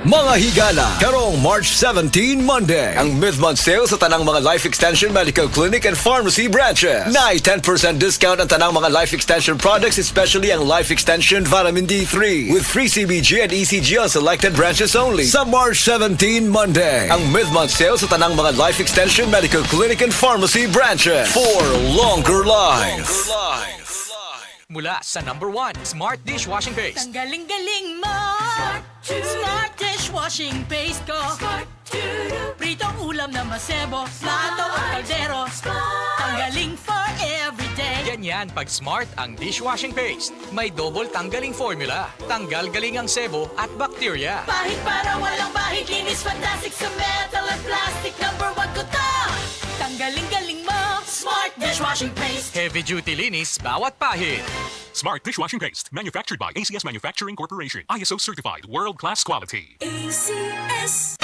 Mga higala, karong March 17, Monday, ang mid-month sale sa tanang mga Life Extension Medical Clinic and Pharmacy branches. Na 10% discount ang tanang mga Life Extension products, especially ang Life Extension Vitamin D3 with free CBG and ECG on selected branches only. Sa March 17, Monday, ang mid-month sale sa tanang mga Life Extension Medical Clinic and Pharmacy branches for longer life. Mula sa #1, Smart Dishwashing Paste. Ang galing-galing mo! Smart dishwashing paste ko. Pritong ulam na masebo, plato o kaldero. Tanggaling for everyday. Ganyan pag Smart ang dishwashing paste. May double tanggaling formula. Tanggal galing ang sebo at bacteria. Pahit para walang bahid, linis fantastic sa metal at plastic. #1 ko to! Tanggaling-galing mo! Smart dishwashing paste. Heavy duty linis bawat pahid. Smart Dishwashing Paste, manufactured by ACS Manufacturing Corporation. ISO certified, world-class quality. ACS.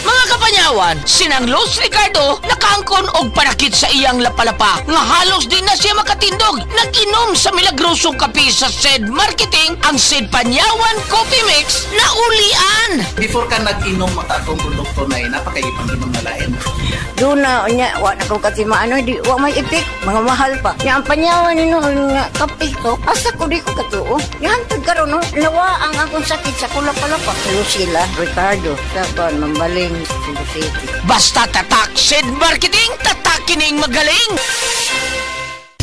Mga kapanyawan, sinang Los Ricardo nakaangkon og panakit sa iyang lapalapa nga halos di na siya makatindog. Nag-inom sa milagrosong kape sa SED Marketing ang SED Panyawan Coffee Mix na ulian. Before ka nag-inom akong produkto na napakaibang inom na lain. Doon na, nya, wala ko kasi maano, di, wala may ipik, mga mahal pa. Nya, ang panyawan nino, nga, kapis ko, asa ko di ko katuo. Yahantag ka ron, no? Nawa ang akong sakit sa kulap-palapa. Lucila, Ricardo, Saban, Mambaling, Cebu City. Basta tatak SED Marketing, tatakining magaling.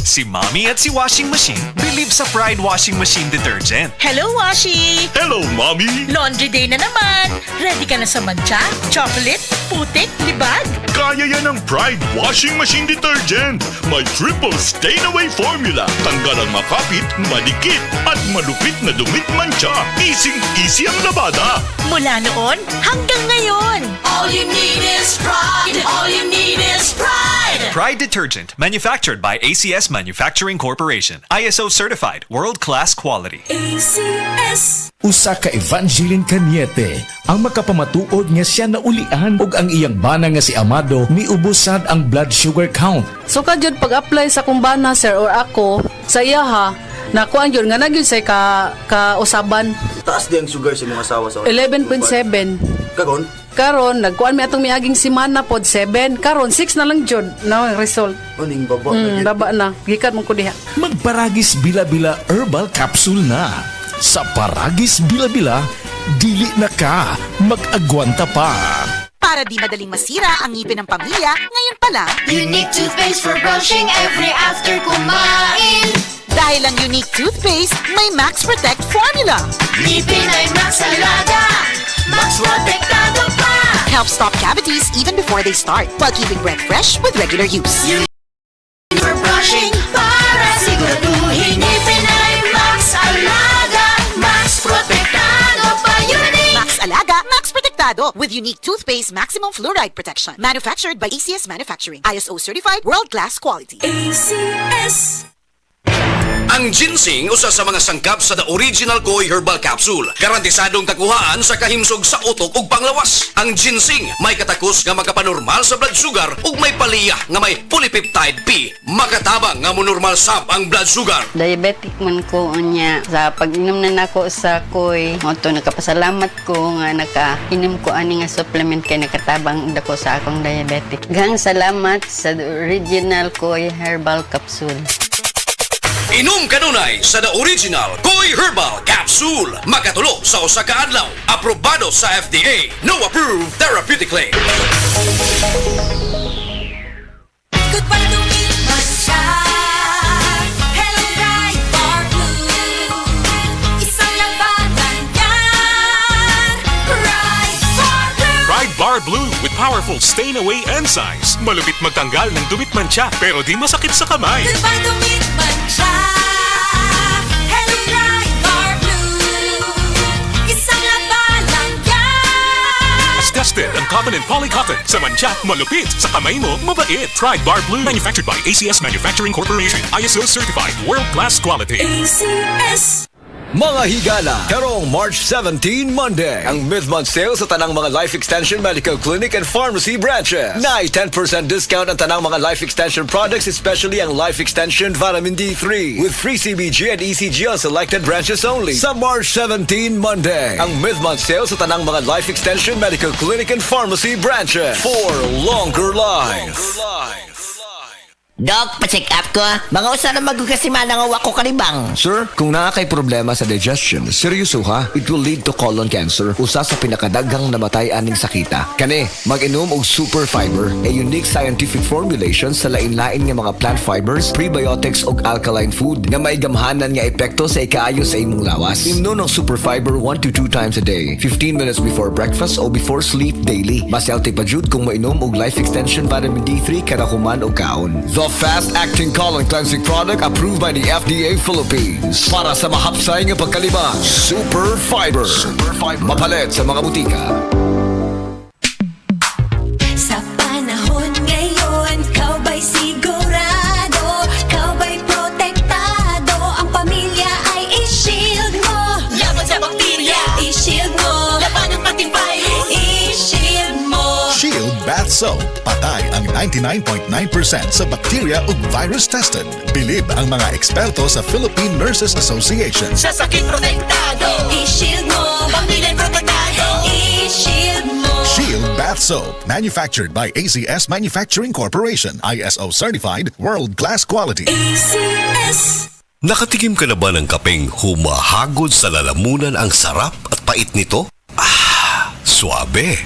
Si Mommy at si Washing Machine believe sa Pride Washing Machine Detergent. Hello, Washi! Hello, Mommy! Laundry day na naman! Ready ka na sa mancha, chocolate, putik, libag? Kaya yan ang Pride Washing Machine Detergent. May triple stain-away formula. Tanggal ang makapit, malikit, at malupit na dumit mancha. Easy ang labada. Mula noon hanggang ngayon. All you need is pride! All you need is pride! Pride Detergent, manufactured by ACS Manufacturing Corporation. ISO certified, world-class quality. ACS. Usa ka Evangeline Cañete ang makapamatuod nga siya na ulian ug ang iyang bana nga si Amado miubusad ang blood sugar count. So kadyod pag-apply sa kumbana sir or ako sa iya ha, nakuan yun nga nagyud say ka usaban. Taas di ang sugar sa mga asawa sa 11.7. Kagon? Karon nagkuan mi atong miaging simana pod 7. Karon 6 na lang jud na result. Uning baba. Baba na. Gikan mo ko diha. Magparagis bila-bila herbal capsule na. Sa Paragis Bila-Bila, dili na ka mag-agwanta pa. Para di madaling masira ang ngipin ng pamilya, ngayon pa lang, Unique toothpaste for brushing every after kumain. dahil ang unique toothpaste, may Max Protect formula. Ngipin ay Max Alaga, Max Protektado pa. Helps stop cavities even before they start, while keeping breath fresh with regular use. For brushing, para siguraduhin ngipin ay Max Alaga, Max Protektado pa. Unique! Max Alaga, Max Protectado with unique toothpaste maximum fluoride protection. Manufactured by ACS Manufacturing. ISO certified, world-class quality. ACS. Ang ginseng usa sa mga sangkap sa The Original Koi Herbal Capsule. Garantisadong taguhaan sa kahimsog sa utok ug panglawas. Ang ginseng may katakos nga makapanormal sa blood sugar ug may paliyah nga may polypeptide P. Makatabang nga monormal sab ang blood sugar. Diabetic man ko niya. Sa pag-inom na nako sa koy, moto nakapasalamat ko nga nakainom ko ani nga supplement kay nakatabang dako sa akong diabetic. Gang salamat sa The Original Koi Herbal Capsule. Inom kanunay sa The Original Koi Herbal Capsule. Makatulo sa usa ka adlaw. Aprobado sa FDA. No approved therapeutically. Goodbye to me, mancha. Hello, bright bar blue. Isang labanan yan. Bright bar blue. Pride Bar Blue with powerful stain-away enzymes. Malupit magtanggal ng dumit mancha, pero di masakit sa kamay. Goodbye to me, mancha. Hello, bright bar blue. Isang labanan yan. As tested ang cotton and polycotton. Sa mancha, malupit. Sa kamay mo, mabait. Pride Bar Blue. Manufactured by ACS Manufacturing Corporation. ISO certified, world-class quality. ACS. Mga higala, karong March 17, Monday, ang mid-month sale sa tanang mga Life Extension Medical Clinic and Pharmacy branches. Na 10% discount ang tanang mga Life Extension products, especially ang Life Extension Vitamin D3 with free CBG and ECG on selected branches only. Sa March 17, Monday, ang mid-month sale sa tanang mga Life Extension Medical Clinic and Pharmacy branches for longer life. Doc, pa-check up ko. Mga usa na magkasimana nga wako kalibang. Sir, kung nakakay problema sa digestion, seryoso ha, it will lead to colon cancer, usa sa pinakadaghang namatay aning sakita. Kani, mag-inom og Super Fiber, a unique scientific formulation sa lain-lain nga mga plant fibers, prebiotics ug alkaline food nga may gamhanan nga epekto sa ikaayo sa imong lawas. Imnon ng Super Fiber 1 to 2 times a day, 15 minutes before breakfast o before sleep daily. Mas healthy pa jud kung mainom og Life Extension Vitamin D3 kada human o kaon. The fast-acting colon cleansing product approved by the FDA Philippines. Para sa mahapsay nga pagkalibang, Super Fiber. Mapalit sa mga butika. Sa panahon ngayon, kau ba'y sigurado? Kau ba'y protektado? Ang pamilya ay i-shield mo. Laban sa bakterya, i-shield mo. Laban ng pating virus, i-shield mo. Shield Bath Soap. Patay ang 99.9% sa bacteria ug virus tested. Bilib ang mga eksperto sa Philippine Nurses Association. Sa sakit protektado, i-shield mo. Pamilya protektado, i-shield mo. Shield Bath Soap. Manufactured by ACS Manufacturing Corporation. ISO certified, world-class quality. ACS. Nakatikim ka na ba ng kapeng humahagod sa lalamunan ang sarap at pait nito? Suabe.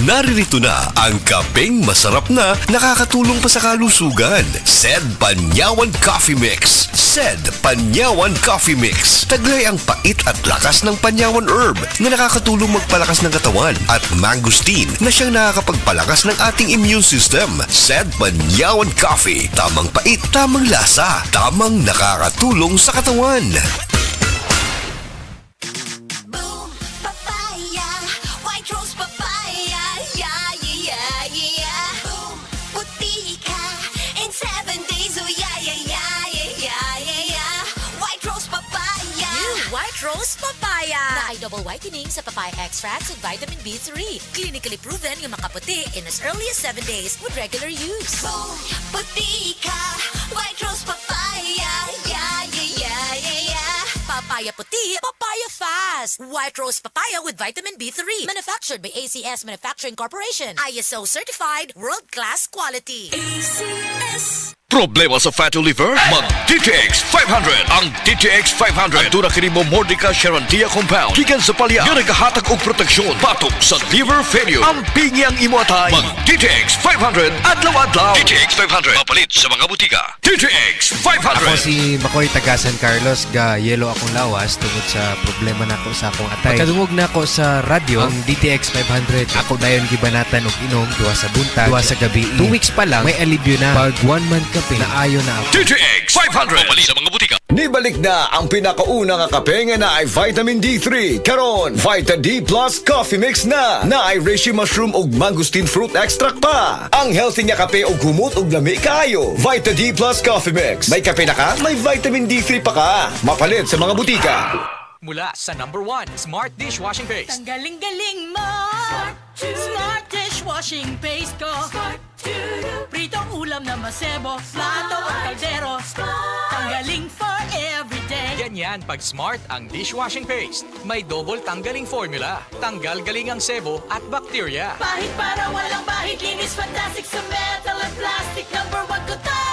Naririto na ang kapeng masarap na nakakatulong pa sa kalusugan. Sed Panyawan Coffee Mix. Sed Panyawan Coffee Mix. Taglay ang pait at lakas ng Panyawan Herb na nakakatulong magpalakas ng katawan at mangosteen na siyang nakakapagpalakas ng ating immune system. Sed Panyawan Coffee. Tamang pait, tamang lasa, tamang nakakatulong sa katawan. Rose Papaya na ay double whitening sa papaya extracts and vitamin B3. Clinically proven yung makaputi in as early as 7 days with regular use. Boom! Puti ka! White Rose Papaya! Yeah, yeah, yeah, yeah, yeah! Papaya puti, papaya fast! White Rose Papaya with vitamin B3. Manufactured by ACS Manufacturing Corporation. ISO certified, world-class quality. ACS. Problema sa fatty liver? Mag DTX 500. Ang DTX 500 ang kini mo Mordica Charantia compound gikan sa palya nga nagahatag og proteksyon batok sa liver failure. Ang pingyang imuatay. Mag DTX 500 adlaw-adlaw. DTX 500 mapalit sa mga butika. DTX 500. Ako si Makoy taga San Carlos, ga yelo akong lawas tungod sa problema nako sa akong atay. Pagkadungog nako sa radyo ang DTX 500. Ako dayon gibanatan og inom duha sa buntag, duha sa gabi. 2 weeks pa lang may alibyo na. Pag 1 month kape na ayo na ako. DTX 500 mapalit sa mga butika. Nibalik na ang pinakauna nga kape nga na ay vitamin D3. Karon, Vita D Plus Coffee Mix na ay reishi mushroom ug mangosteen fruit extract pa. Ang healthy nga kape ug humot ug lami kaayo. Vita D Plus Coffee Mix. May kape na ka, may vitamin D3 pa ka. Mapalit sa mga butika. Mula sa number 1, Smart Dishwashing Paste. Ang galing-galing mo! Smart dishwashing paste ko. Pritong ulam na masebo, plato at kaldero. Tanggaling for everyday. Ganyan pag Smart ang dishwashing paste. May double tanggaling formula. Tanggal galing ang sebo at bakterya. Bahid para walang bahid, linis fantastic sa metal and plastic. Number 1 ko to!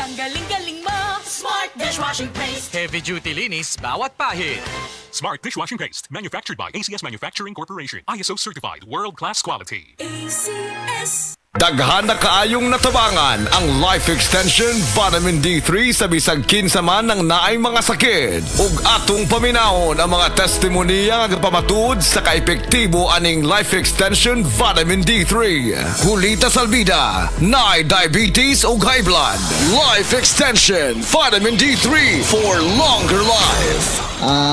Tanggaling-galing mo, Smart dishwashing paste. Heavy duty linis bawat pahid. Smart Dishwashing Paste. Manufactured by ACS Manufacturing Corporation. ISO certified. World-class quality. ACS. Daghan na kaayong natabangan ang Life Extension Vitamin D3 sa bisag kinsa man ng naay mga sakit. Ug atong paminahon ang mga testimonya nga pamatuod sa kaepektibo aning Life Extension Vitamin D3. Julita Salvida, naay diabetes ug high blood. Life Extension Vitamin D3 for longer life.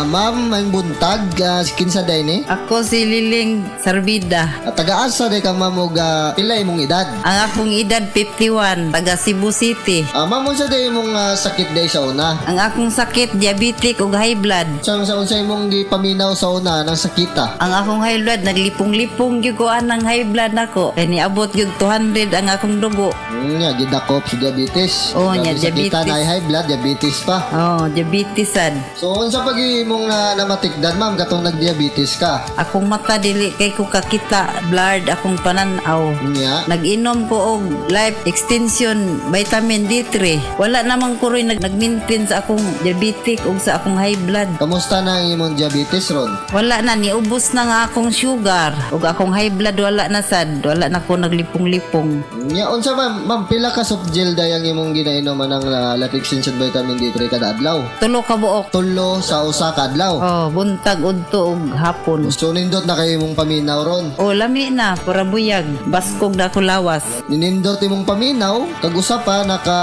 Ma'am, may buntag, kinsa day ni? Ako si Liling Sarvida. Taga-asa day ka ma'am og pilay mong edad? Ang akong edad 51, taga Cebu City. Ma'am, unsa day imong sakit day sa una? Ang akong sakit diabetic ug high blood. Sa unsa imong gipaminaw sa una ng sakita? Ang akong high blood naglipong-lipong gyud ko anang high blood nako. Kay niabot gyud 200 ang akong dugo. Nya gidakop si diabetes. Oh, nya Sakita diabetes. na high blood, diabetes pa. Oh, diabetes sad. So unsa pag imong namatikdan ma'am katong nagdiabetes ka? Akong mata dili kay ko kakita, blurred akong pananaw. Nya Nag-inom ko og life extension vitamin D3. Wala namang ko rin nag-maintain sa akong diabetic ug sa akong high blood. kamusta na ang imong diabetes ron? Wala na, niubos na nga akong sugar ug akong high blood wala na sad. Wala na ko naglipong-lipong. Nya unsa ma'am, pila ka soft gel day ang imong ginainom ng life extension vitamin D3 kada adlaw? Tulo ka buok. Tulo sa usa ka adlaw. Oh, buntag udto ug hapon. So nindot na kayo imong paminaw ron. Oh, lami na para buyag. Baskog na ko lawas. Ninindot imong paminaw, kag usa pa naka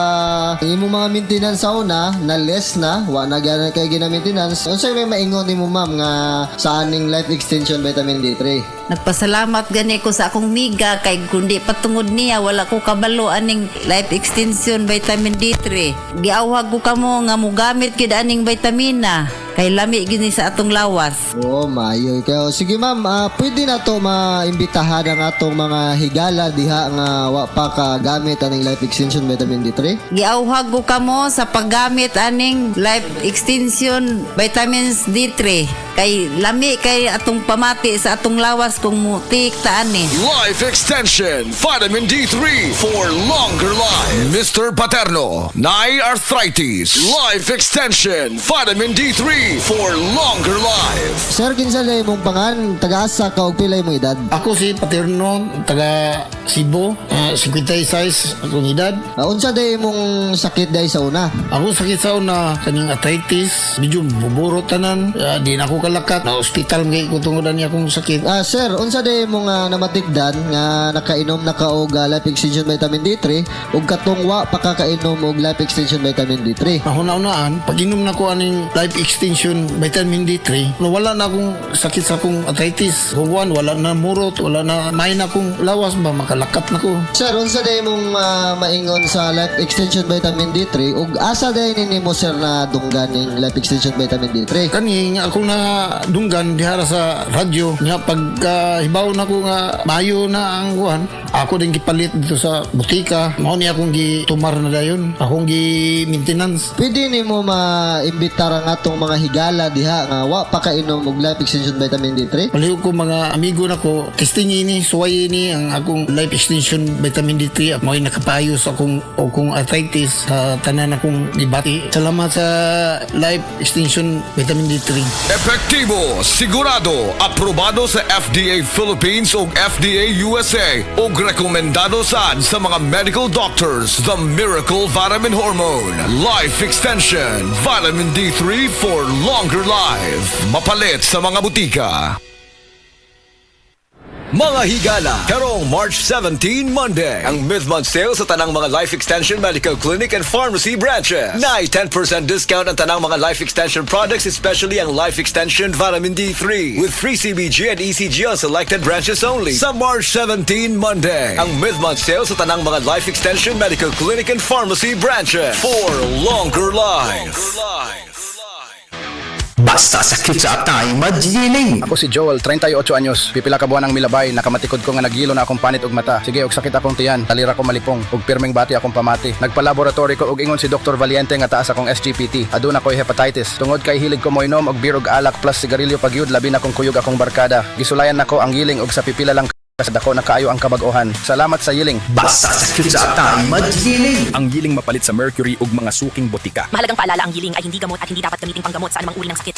imong mga maintenance sa una na less na, wa na gyud kay gina-maintenance. Unsay may maingon nimo ma'am nga sa aning life extension vitamin D3? Nagpasalamat gani ko sa akong miga kay kundi patungod niya wala ko kabalo aning life extension vitamin D3. Giawhag ko kamo nga mogamit gid aning vitamina kay lami gini sa atong lawas. Oh, mayo kayo. Sige ma'am, pwede na to maimbitahan ang atong mga higala diha nga wa pa ka gamit aning life extension vitamin D3. Giawhag ko kamo sa paggamit aning life extension vitamins D3 kay lami kay atong pamati sa atong lawas kung mutik ta ani. Life Extension Vitamin D3 for longer life. Mr. Paterno, Nai Arthritis. Life Extension Vitamin D3 for longer life. Sir, kinsa lay imong pangan? Taga-asa ka og pila imong edad? Ako si Paterno, taga Cebu, 56 akong edad. Unsa day imong sakit day sa una? Ako sakit sa una, kaning arthritis, medyo buburo tanan, di na ako kalakat, na hospital ngay ko tungod ani akong sakit. Sir, unsa day imong namatikdan nga nakainom na ka og life extension vitamin D3 ug katong wa pa kakainom og life extension vitamin D3? Nahuna-unaan, pag inom na ko aning life extension vitamin D3, no, wala na akong sakit sa akong arthritis. Huwan, wala na murot, wala na main akong lawas ba, makalakat na ko. Sir, unsa day imong maingon sa life extension vitamin D3 ug asa day nimo sir na dunggan ning life extension vitamin D3? Kani nga akong na dunggan dihara sa radyo nga pagka hibaw na ko nga mayo na ang kuhan, ako din gipalit dito sa butika, mao ni akong gitumar na dayon, akong gi-maintenance. Pwede nimo maimbitar ang atong mga higala diha nga wa pa kainom og life extension vitamin D3? Palihog ko mga amigo na ko, testing ini, suway ini ang akong life extension vitamin D3 at mo'y nakapayo sa akong arthritis sa tanan akong gibati. Salamat sa life extension vitamin D3. Epektibo, sigurado, aprobado sa FDA Philippines ug FDA USA ug rekomendado sad sa mga medical doctors. The Miracle Vitamin Hormone. Life Extension Vitamin D3 for longer life. Mapalit sa mga butika. Mga higala, karong March 17, Monday, ang mid-month sale sa tanang mga Life Extension Medical Clinic and Pharmacy branches. Nai 10% discount ang tanang mga Life Extension products, especially ang Life Extension Vitamin D3 with free CBG and ECG on selected branches only. Sa March 17, Monday, ang mid-month sale sa tanang mga Life Extension Medical Clinic and Pharmacy branches for longer life. Basta sakit sa atay, magiling. Ako si Joel, 38 anyos. Pipila ka buwan ang milabay, nakamatikod ko nga nagilo na akong panit ug mata. Sige, og sakit akong tiyan, talira ko malipong, ug pirming bati akong pamati. Nagpa-laboratory ko ug ingon si Dr. Valiente nga taas akong SGPT. Aduna ko'y hepatitis. Tungod kay hilig ko moinom og beer ug alak plus sigarilyo pagyud, labi na kong kuyog akong barkada. Gisulayan nako ang giling ug sa pipila lang dako na kaayo ang kabagohan. Salamat sa yiling. Basta sakit sa atay, magiling. Ang giling mapalit sa mercury ug mga suking botika. Mahalagang paalala, ang giling ay hindi gamot at hindi dapat gamitin panggamot sa anumang uri ng sakit.